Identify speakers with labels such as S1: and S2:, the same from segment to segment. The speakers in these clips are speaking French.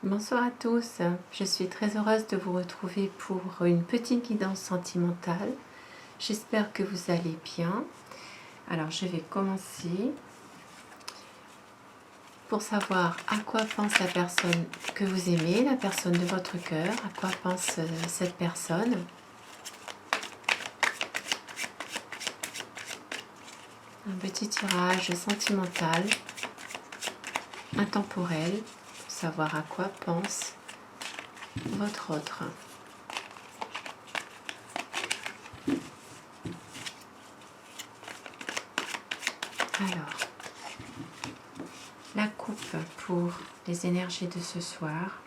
S1: Bonsoir à tous, je suis très heureuse de vous retrouver pour une petite guidance sentimentale. J'espère que vous allez bien. Alors je vais commencer. Pour savoir à quoi pense la personne que vous aimez, la personne de votre cœur, à quoi pense cette personne. Un petit tirage sentimental, intemporel, pour savoir à quoi pense votre autre. Alors, la coupe pour les énergies de ce soir.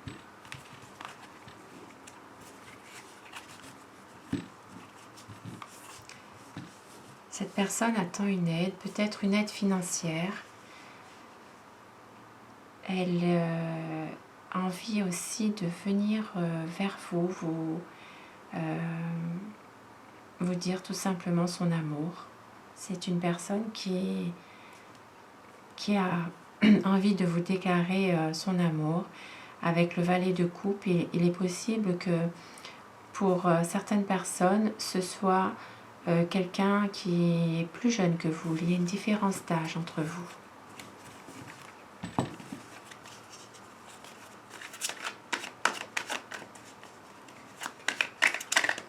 S1: Cette personne attend une aide, peut-être une aide financière. Elle a envie aussi de venir vers vous, vous dire tout simplement son amour. C'est une personne qui a envie de vous déclarer son amour. Avec le valet de coupe, il est possible que pour certaines personnes, ce soit quelqu'un qui est plus jeune que vous. Il y a une différence d'âge entre vous.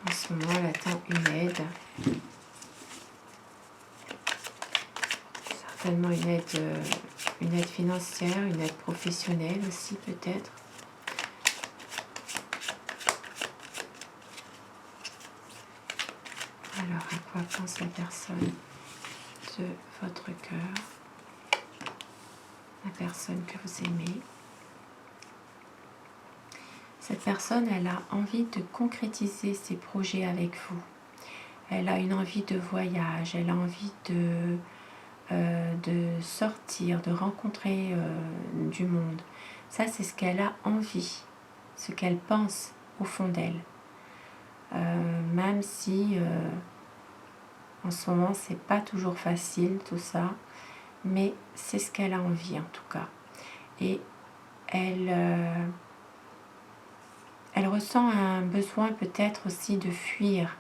S1: En ce moment, elle attend une aide. Certainement une aide financière, une aide professionnelle aussi peut-être. Alors, à quoi pense la personne de votre cœur, la personne que vous aimez? Cette personne, elle a envie de concrétiser ses projets avec vous. Elle a une envie de voyage, elle a envie de sortir, de rencontrer du monde. Ça, c'est ce qu'elle a envie, ce qu'elle pense au fond d'elle. Même si en ce moment, c'est pas toujours facile tout ça, mais c'est ce qu'elle a envie en tout cas. Et elle ressent un besoin peut-être aussi de fuir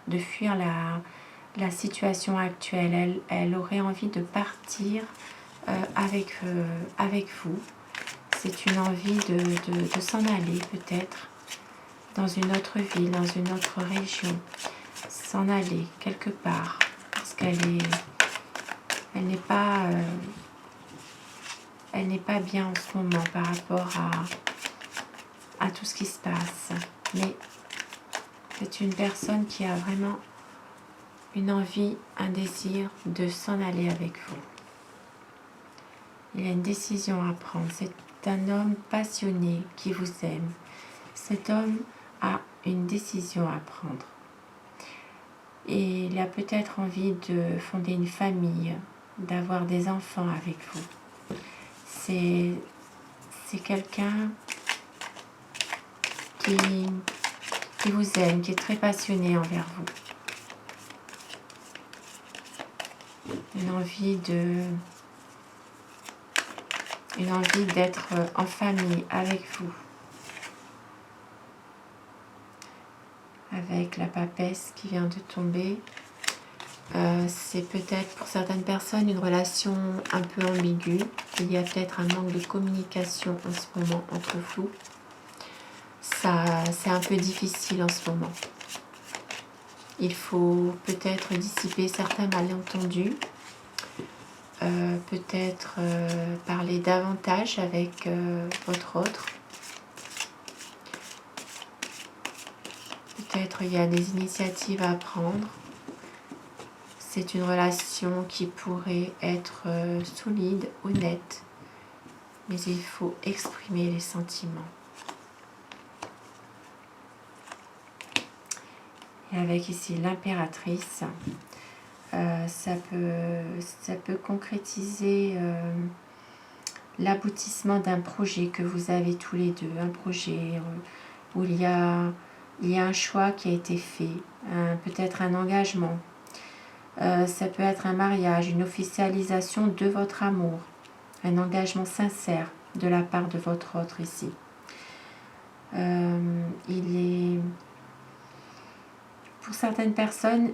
S1: la situation actuelle. Elle aurait envie de partir avec vous. C'est une envie de s'en aller peut-être dans une autre ville, dans une autre région. S'en aller quelque part. Parce qu'elle n'est pas bien en ce moment par rapport à tout ce qui se passe. Mais c'est une personne qui a vraiment une envie, un désir de s'en aller avec vous. Il a une décision à prendre. C'est un homme passionné qui vous aime. Cet homme a une décision à prendre. Et il a peut-être envie de fonder une famille, d'avoir des enfants avec vous. C'est quelqu'un qui vous aime, qui est très passionné envers vous. Une envie d'être en famille avec vous. Avec la papesse qui vient de tomber. C'est peut-être pour certaines personnes une relation un peu ambiguë. Il y a peut-être un manque de communication en ce moment entre vous. C'est un peu difficile en ce moment. Il faut peut-être dissiper certains malentendus. Peut-être parler davantage avec votre autre. Peut-être il y a des initiatives à prendre. C'est une relation qui pourrait être solide, honnête, mais il faut exprimer les sentiments. Et avec ici l'impératrice, ça peut concrétiser l'aboutissement d'un projet que vous avez tous les deux, un projet où il y a un choix qui a été fait, peut-être un engagement. Ça peut être un mariage, une officialisation de votre amour, un engagement sincère de la part de votre autre ici. Il est, pour certaines personnes,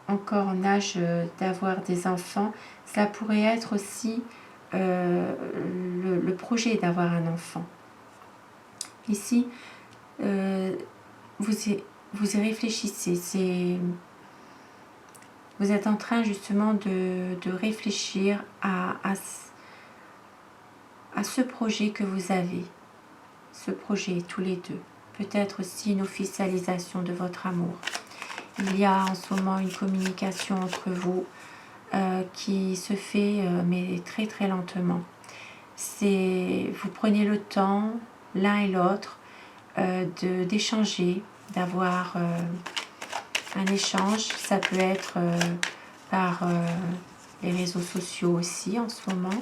S1: encore en âge d'avoir des enfants, cela pourrait être aussi le projet d'avoir un enfant. Ici, vous y réfléchissez. Vous êtes en train justement de réfléchir à ce projet que vous avez. Ce projet, tous les deux. Peut-être aussi une officialisation de votre amour. Il y a en ce moment une communication entre vous qui se fait mais très très lentement. Vous prenez le temps, l'un et l'autre, d'échanger, d'avoir un échange. Ça peut être par les réseaux sociaux aussi en ce moment.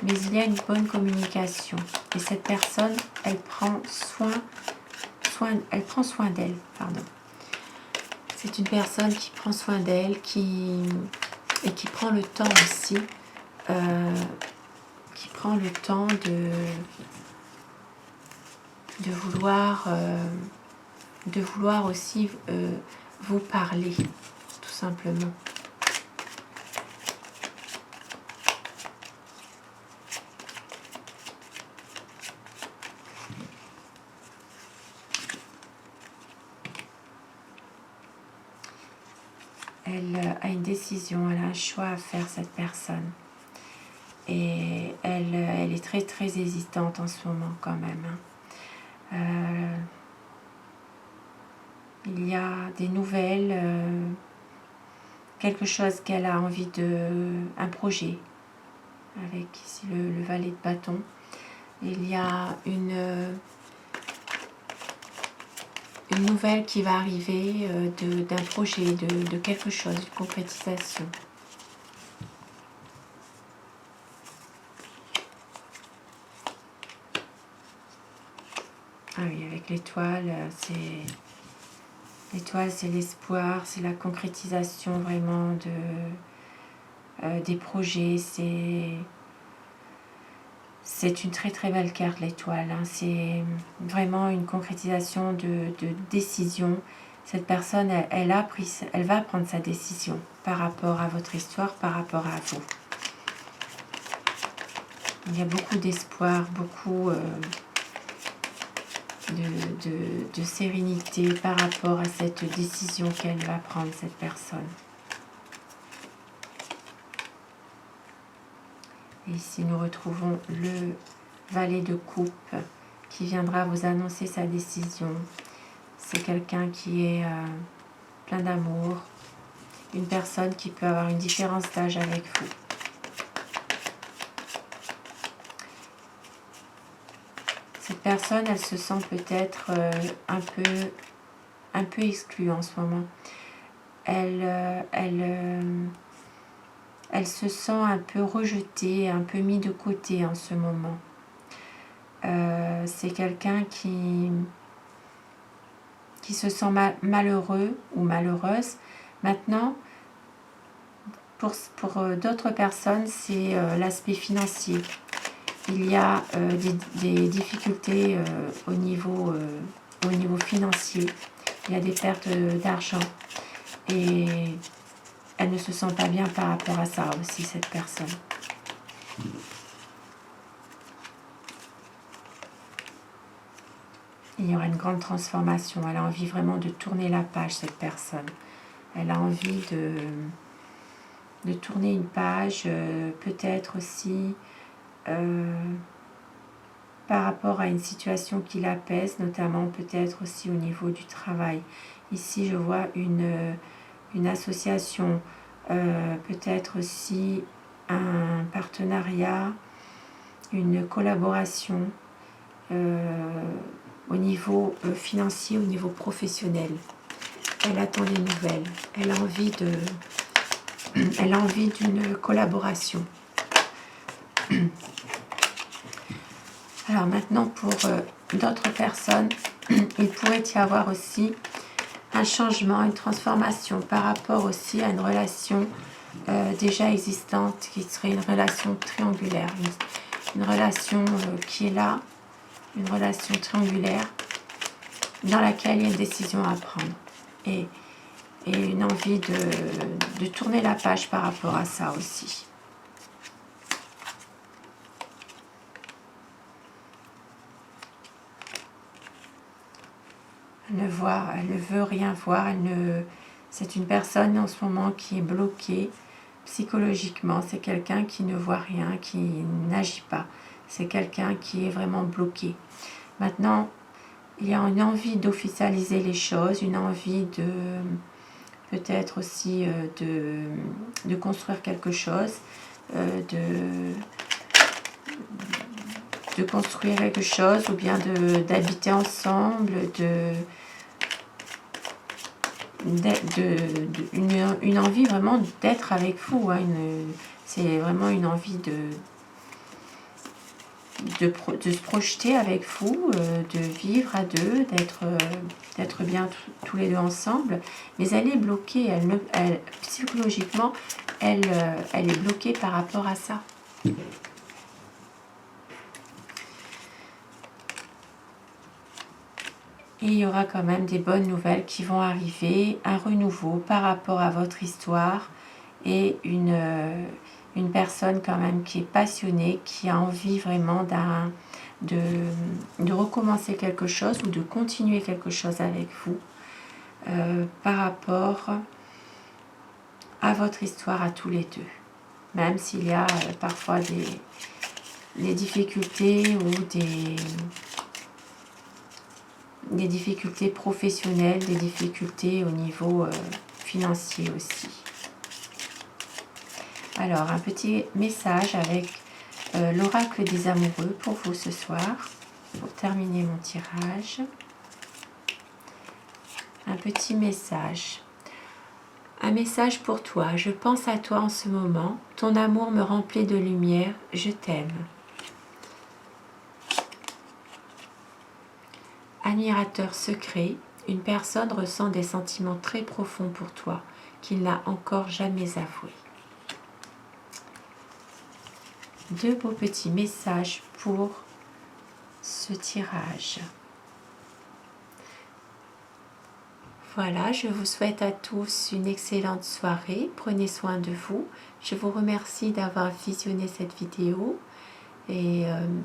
S1: Mais il y a une bonne communication. Et cette personne, elle prend soin d'elle, pardon. C'est une personne qui prend soin d'elle, et qui prend le temps aussi, qui prend le temps de vouloir aussi vous parler, tout simplement. Elle a une décision, elle a un choix à faire, cette personne. Et elle est très très hésitante en ce moment quand même. Il y a des nouvelles, quelque chose qu'elle a envie un projet, avec ici le valet de bâton. Il y a une nouvelle qui va arriver d'un projet, de quelque chose, une concrétisation. Ah oui, avec l'étoile, c'est l'espoir, c'est la concrétisation vraiment des projets. C'est une très très belle carte, l'étoile. Hein. C'est vraiment une concrétisation de décision. Cette personne, elle va prendre sa décision par rapport à votre histoire, par rapport à vous. Il y a beaucoup d'espoir, beaucoup de sérénité par rapport à cette décision qu'elle va prendre, cette personne. Et ici, nous retrouvons le valet de coupe qui viendra vous annoncer sa décision. C'est quelqu'un qui est plein d'amour, une personne qui peut avoir une différence d'âge avec vous. Cette personne, elle se sent peut-être un peu exclue en ce moment. Elle se sent un peu rejetée, un peu mis de côté en ce moment. C'est quelqu'un qui se sent malheureux ou malheureuse. Maintenant, pour d'autres personnes, c'est l'aspect financier. Il y a des difficultés au niveau financier. Il y a des pertes d'argent. Et elle ne se sent pas bien par rapport à ça aussi, cette personne. Il y aura une grande transformation. Elle a envie vraiment de tourner la page, cette personne. Elle a envie de tourner une page, peut-être aussi par rapport à une situation qui l'apaise, notamment peut-être aussi au niveau du travail. Ici, je vois une association, peut-être aussi un partenariat, une collaboration au niveau financier, au niveau professionnel. Elle attend des nouvelles. Elle a envie d'une collaboration. Alors maintenant, pour d'autres personnes, il pourrait y avoir aussi un changement, une transformation par rapport aussi à une relation déjà existante qui serait une relation triangulaire, une relation qui est là une relation triangulaire dans laquelle il y a une décision à prendre. Et une envie de tourner la page par rapport à ça aussi. Elle ne veut rien voir, c'est une personne en ce moment qui est bloquée psychologiquement. C'est quelqu'un qui ne voit rien, qui n'agit pas. C'est quelqu'un qui est vraiment bloqué. Maintenant, il y a une envie d'officialiser les choses, une envie de peut-être aussi de construire quelque chose, de construire quelque chose ou bien d'habiter ensemble, une envie vraiment d'être avec vous. Hein, c'est vraiment une envie de se projeter avec vous, de vivre à deux, d'être bien tous les deux ensemble. Mais elle est bloquée, psychologiquement, elle est bloquée par rapport à ça. Et il y aura quand même des bonnes nouvelles qui vont arriver, un renouveau par rapport à votre histoire et une personne quand même qui est passionnée, qui a envie vraiment de recommencer quelque chose ou de continuer quelque chose avec vous par rapport à votre histoire à tous les deux. Même s'il y a parfois des difficultés ou des difficultés professionnelles, des difficultés au niveau financier aussi. Alors, un petit message avec l'oracle des amoureux pour vous ce soir, pour terminer mon tirage. Un petit message. Un message pour toi. Je pense à toi en ce moment. Ton amour me remplit de lumière. Je t'aime. Admirateur secret, une personne ressent des sentiments très profonds pour toi qu'il n'a encore jamais avoués. Deux beaux petits messages pour ce tirage. Voilà, je vous souhaite à tous une excellente soirée. Prenez soin de vous. Je vous remercie d'avoir visionné cette vidéo et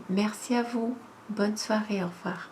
S1: merci à vous. Bonne soirée, au revoir.